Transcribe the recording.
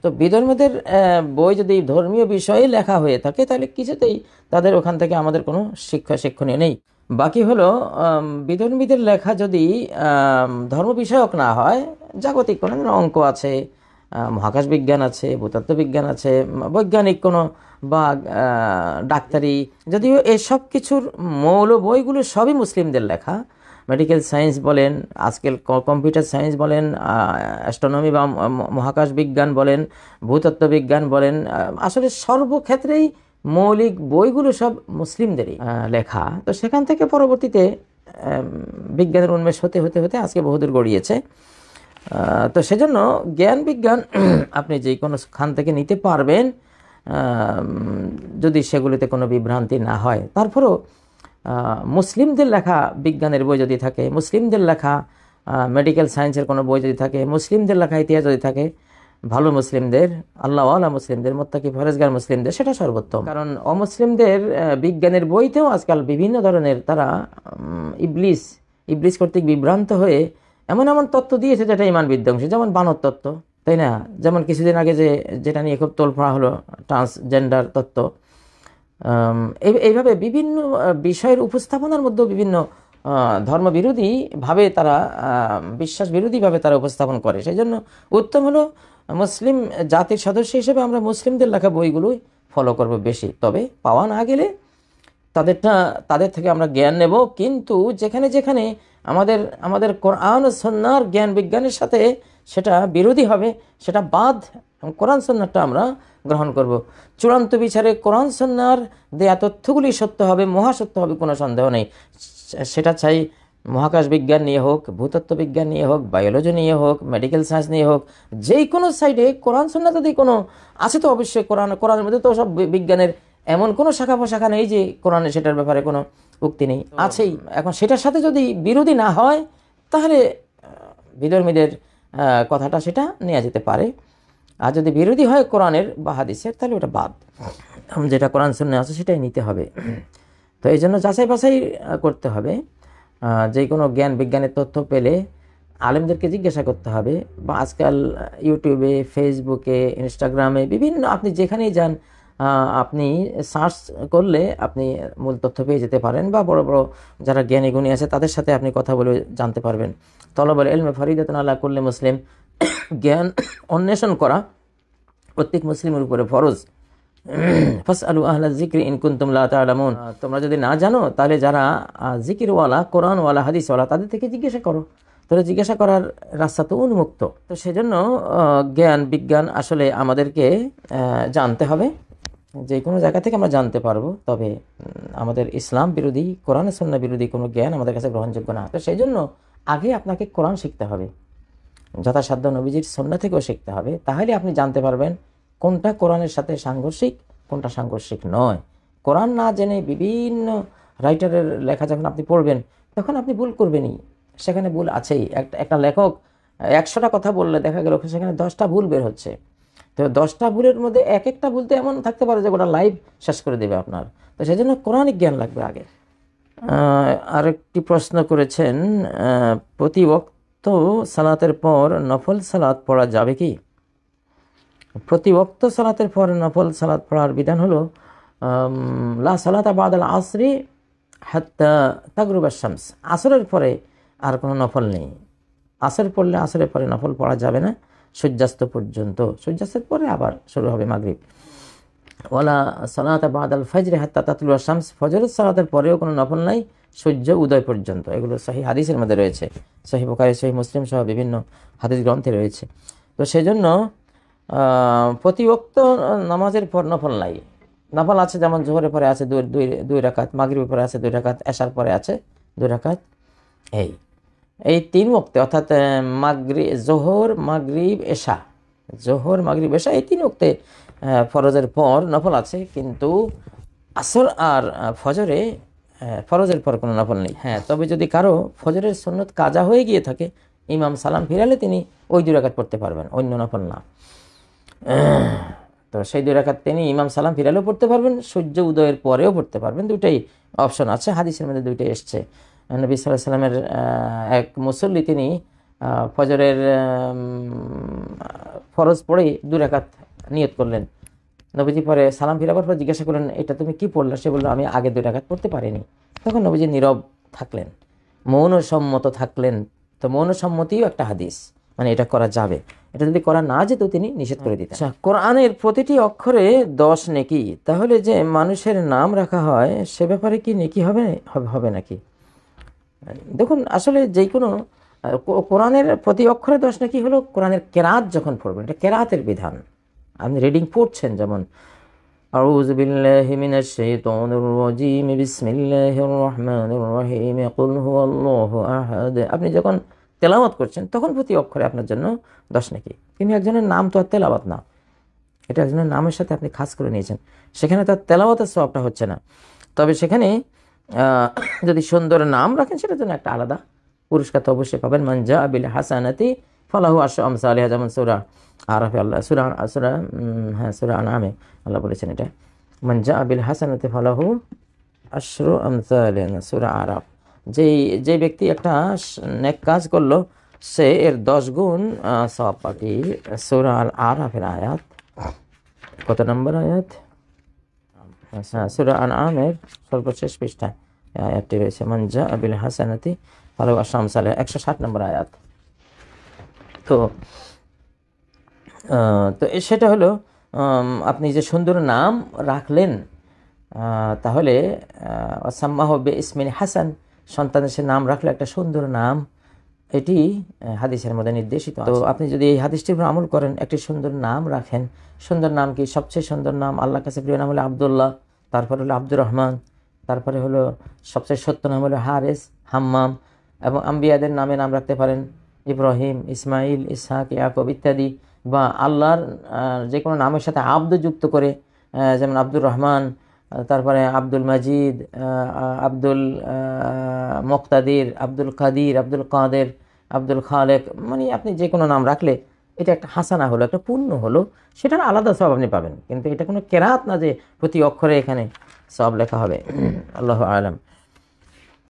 তো বিধর্মীদের বই যদি ধর্মীয় বিষয়ে লেখা হয়ে থাকে তাহলে কিছুতেই তাদের ওখান থেকে আমাদের কোনো শিক্ষণীয় নেই। বাকি হলো বিধর্মীদের লেখা যদি ধর্ম বিষয়ক না হয়, জাগতিক কোনো অঙ্ক আছে, মহাকাশ বিজ্ঞান আছে, ভূতত্ত্ব বিজ্ঞান আছে, বৈজ্ঞানিক কোনো বা ডাক্তারি, যদিও এসব কিছুর মৌল বইগুলো সবই মুসলিমদের লেখা। মেডিকেল সায়েন্স বলেন, আজকাল কম্পিউটার সায়েন্স বলেন, অ্যাস্ট্রোনমি বা মহাকাশ বিজ্ঞান বলেন, ভূতত্ত্ব বিজ্ঞান বলেন, আসলে সর্বক্ষেত্রেই মৌলিক বইগুলো সব মুসলিমদেরই লেখা। তো সেখান থেকে পরবর্তীতে বিজ্ঞানের উন্মেষ হতে হতে হতে আজকে বহুদূর গড়িয়েছে। তো সেজন্য জ্ঞান বিজ্ঞান আপনি যে কোনো খান থেকে নিতে পারবেন, যদি সেগুলিতে কোনো বিভ্রান্তি না হয়। তারপরেও মুসলিমদের লেখা বিজ্ঞানের বই যদি থাকে, মুসলিমদের লেখা মেডিকেল সায়েন্সের কোনো বই যদি থাকে, মুসলিমদের লেখা ইতিহাস যদি থাকে, ভালো মুসলিমদের, আল্লাহওয়ালা মুসলিমদের, মুত্তাকি পরহেজগার মুসলিমদের, সেটা সর্বোত্তম। কারণ অমুসলিমদের বিজ্ঞানের বইতেও আজকাল বিভিন্ন ধরনের তারা ইবলিস কর্তৃক বিভ্রান্ত হয়ে এমন এমন তত্ত্ব দিয়েছে যেটা ইমান বিধ্বংসী, যেমন বানর তত্ত্ব, তাই না? যেমন কিছুদিন আগে যেটা নিয়ে খুব তোলফাড়া হলো, ট্রান্সজেন্ডার তত্ত্ব। এইভাবে বিভিন্ন বিষয়ের উপস্থাপনার মধ্যে বিভিন্ন ধর্মবিরোধীভাবে তারা, বিশ্বাস বিরোধীভাবে তারা উপস্থাপন করে। সেই জন্য উত্তম হলো মুসলিম জাতির সদস্য হিসেবে আমরা মুসলিমদের লেখা বইগুলোই ফলো করব বেশি। তবে পাওয়া না গেলে তাদের থেকে আমরা জ্ঞান নেব, কিন্তু যেখানে যেখানে আমাদের কোরআন ও সুন্নাহর জ্ঞান বিজ্ঞানের সাথে সেটা বিরোধী হবে, সেটা বাদ, কোরআন সুন্নাহটা আমরা গ্রহণ করব। চূড়ান্ত বিচারে কোরআন সুন্নাহর দেয়া তথ্যগুলি সত্য হবে, মহাসত্য হবে, কোনো সন্দেহ নেই। সেটা চাই মহাকাশ বিজ্ঞান নিয়ে হোক, ভূতত্ত্ব বিজ্ঞান নিয়ে হোক, বায়োলজি নিয়ে হোক, মেডিকেল সায়েন্স নিয়ে হোক, যেই কোনো সাইডে কোরআন সুন্নাহ যদি কোনো আছে, তো অবশ্যই কোরআনের মধ্যে তো সব বিজ্ঞানের এমন কোনো শাখা প্রশাখা নেই যে কোরআনে সেটার ব্যাপারে কোনো উক্তি নেই, আছেই। এখন সেটার সাথে যদি বিরোধী না হয় তাহলে বিধর্মীদের কথাটা সেটা নেওয়া যেতে পারে। আর যদি বিরোধী হয় কোরআনের বা হাদিসের, তাহলে ওটা বাদ, যেটা কোরআন সুন্নাহ আছে সেটাই নিতে হবে। তো এই জন্য যাচাই বাছাই করতে হবে। যে কোনো জ্ঞান বিজ্ঞানের তথ্য পেলে আলেমদেরকে জিজ্ঞাসা করতে হবে, বা আজকাল ইউটিউবে, ফেসবুকে, ইনস্টাগ্রামে, বিভিন্ন আপনি যেখানেই যান, আপনি সার্চ করলে আপনি মূল তথ্য পেয়ে যেতে পারেন, বা বড় বড় যারা জ্ঞানী গুণী আছে তাদের সাথে আপনি কথা বলে জানতে পারবেন। তলবুল ইলমি ফরিদাতুন আলা কুল্লি মুসলিম, জ্ঞান অন্বেষণ করা প্রত্যেক মুসলিমের উপরে ফরজ। ফাসআলু আহলা যিকরি ইন কুনতুম লা তা'লামুন, তোমরা যদি না জানো তাহলে যারা জিকিরওয়ালা, কোরআনওয়ালা, হাদিসওয়ালা তাদের থেকে জিজ্ঞাসা করো। তাহলে জিজ্ঞাসা করার রাস্তা তো উন্মুক্ত। তো সেজন্য জ্ঞান বিজ্ঞান আসলে আমাদেরকে জানতে হবে, যে কোনো জায়গা থেকে আমরা জানতে পারবো। তবে আমাদের ইসলাম বিরোধী, কোরআন সুন্নাহ বিরোধী কোনো জ্ঞান আমাদের কাছে গ্রহণযোগ্য না। তো সেই জন্য আগে আপনাকে কোরআন শিখতে হবে, যথাসাধ্য নবীজির সুন্নাহ থেকেও শিখতে হবে। তাহলে আপনি জানতে পারবেন কোনটা কোরআনের সাথে সাংঘর্ষিক, কোনটা সাংঘর্ষিক নয়। কোরআন না জেনে বিভিন্ন রাইটারের লেখা যখন আপনি পড়বেন, তখন আপনি ভুল করবেনই, সেখানে ভুল আছেই। একটা লেখক 100টা কথা বললে দেখা গেল সেখানে 10টা ভুল বের হচ্ছে। তো 10টা ভুলের মধ্যে একটা ভুল তো এমন থাকতে পারে যে গোটা লাইফ শেষ করে দেবে আপনার। তো সেই জন্য কোরআনিক জ্ঞান লাগবে আগে। আরেকটি প্রশ্ন করেছেন, প্রতি ওয়াক্ত সালাতের পর নফল সালাত পড়া যাবে কি? প্রতি ওয়াক্ত সালাতের পর নফল সালাত পড়ার বিধান হলো, লা সালাতা বাদাল আসরি হাত্তা তাগরুবাশ শামস, আসরের পরে আর কোনো নফল নেই। আসর পড়লে আসরের পরে নফল পড়া যাবে না সূর্যাস্ত পর্যন্ত। সূর্যাস্তের পরে আবার শুরু হবে মাগরিব। ওয়ালা সালাতা বাদাল ফজরি হাত্তা তাতলুয়াশ শামস, ফজরের সালাতের পরেও কোনো নফল নাই সূর্য উদয় পর্যন্ত। এগুলো সহিহ হাদিসের মধ্যে রয়েছে, সহিহ বুখারী, সহিহ মুসলিম সহ বিভিন্ন হাদিস গ্রন্থে রয়েছে। তো সেজন্য প্রতি ওয়াক্ত নামাজের পর নফল নাই। নফল আছে, যেমন জোহরের পরে আছে দুই রাকাত, মাগরিবের পরে আছে 2 রাকাত, এশার পরে আছে 2 রাকাত। এই 3 ওয়াক্তে, অর্থাৎ জোহর, মাগরিব, এশা, জোহর, মাগরিব, এশা, এই 3 ওয়াক্তে ফরজের পর নফল আছে। কিন্তু আসর আর ফজরে ফরজের পর কোনো নফল নেই। হ্যাঁ, তবে যদি কারো ফজরের সুন্নত কাজা হয়ে গিয়ে থাকে, ইমাম সালাম ফিরালে তিনি ওই 2 রাকাত পড়তে পারবেন, অন্য নফল না। তো সেই 2 রাকাত তিনি ইমাম সালাম ফিরালেও পড়তে পারবেন, সূর্য উদয়ের পরেও পড়তে পারবেন। দুইটাই অপশন আছে, হাদিসের মধ্যে দুইটাই এসছে। নবী সাল্লাল্লাহু আলাইহি ওয়াসাল্লামের এক মুসল্লি তিনি ফজরের ফরজ পড়ে 2 রাকাত নিয়ত করলেন। নবীজি পরে সালাম ফিরাবার পর জিজ্ঞাসা করলেন, এটা তুমি কি পড়লা? সে বলল, আমি আগে 2 রাকাত পড়তে পারিনি। তখন নবীজি নীরব থাকলেন, মৌনসম্মত থাকলেন। তো মৌনসম্মতিও একটা হাদিস, মানে এটা করা যাবে। এটা যদি করা না যেত তিনি নিষেধ করে দিতেন। কোরআনের প্রতিটি অক্ষরে 10 নেকি, তাহলে যে মানুষের নাম রাখা হয় সে ব্যাপারে কি নেকি হবে নাকি? দেখুন, আসলে যে কোনো কোরআনের প্রতি অক্ষরে 10 নাকি হলো কোরআনের কেরাত যখন পড়বেন, এটা কেরাতের বিধান। আপনি রিডিং পড়ছেন, যেমন আউযু বিল্লাহি মিনাশ শাইতানির রাজিম বিসমিল্লাহির রহমানির রহিম কুল হুয়াল্লাহু আহাদ, আপনি যখন তেলাওয়াত করছেন তখন প্রতি অক্ষরে আপনার জন্য 10 নাকি। কিন্তু একজনের নাম তো আর তেলাওয়াত না, এটা একজনের নামের সাথে আপনি খাস করে নিয়েছেন, সেখানে তার তেলাওয়াতের সওয়াবটা হচ্ছে না। তবে সেখানে যদি সুন্দর নাম রাখেন সেটার জন্য একটা আলাদা পুরস্কার তো অবশ্যই পাবেন। মান জা বিল হাসানাতি ফালাহু আশরু আমসালিহা, যেমন সূরা আরাফে আল্লাহ সূরা আনামে আল্লাহ বলেছেন এটা, মান জা বিল হাসানাতি ফালাহু আশরু আমসালিহা, সূরা আরাফ। যে ব্যক্তি একটা নেক কাজ করলো সে এর 10 গুণ সওয়াব পাবে। সূরা আল আরাফের আয়াত, কত নম্বর আয়াত? সূরা আনআমের সর্বশেষ পৃষ্ঠায় আয়াতটি রয়েছে, মান জা বিল হাসানাতি ফালাহু আশরু আমসালিহা, 160 নম্বর আয়াত। তো সেটা হলো আপনি যে সুন্দর নাম রাখলেন, তাহলে সাম্মাহু বিইসমিন হাসান, সন্তানের সে নাম রাখলে একটা সুন্দর নাম, এটি হাদিসের মধ্যে নির্দেশিত। তো আপনি যদি এই হাদিসটির উপর আমল করেন, একটি সুন্দর নাম রাখেন। সুন্দর নাম কি? সবচেয়ে সুন্দর নাম আল্লাহর কাছে প্রিয় নাম হলো আব্দুল্লাহ, তারপরে হলো আব্দুর রহমান, তারপরে হলো সবচেয়ে সত্য নাম হলো হারেস, হাম্মাম। এবং আম্বিয়াদের নামে নাম রাখতে পারেন, ইব্রাহিম, ইসমাইল, ইসহাক, ইয়াকুব ইত্যাদি। বা আল্লাহর যে কোনো নামের সাথে আব্দ যুক্ত করে, যেমন আব্দুর রহমান, তারপরে আব্দুল মাজিদ, আব্দুল মুক্তাদির, আব্দুল কাদির, আব্দুল কাদের, আব্দুল খালেক, মানে আপনি যে কোনো নাম রাখলে এটা একটা হাসানা হলো, একটা পুণ্য হলো, সেটার আলাদা সওয়াব আপনি পাবেন। কিন্তু এটা কোনো কেরাত না যে প্রতি অক্ষরে এখানে সওয়াব লেখা হবে। আল্লাহু আ'লাম।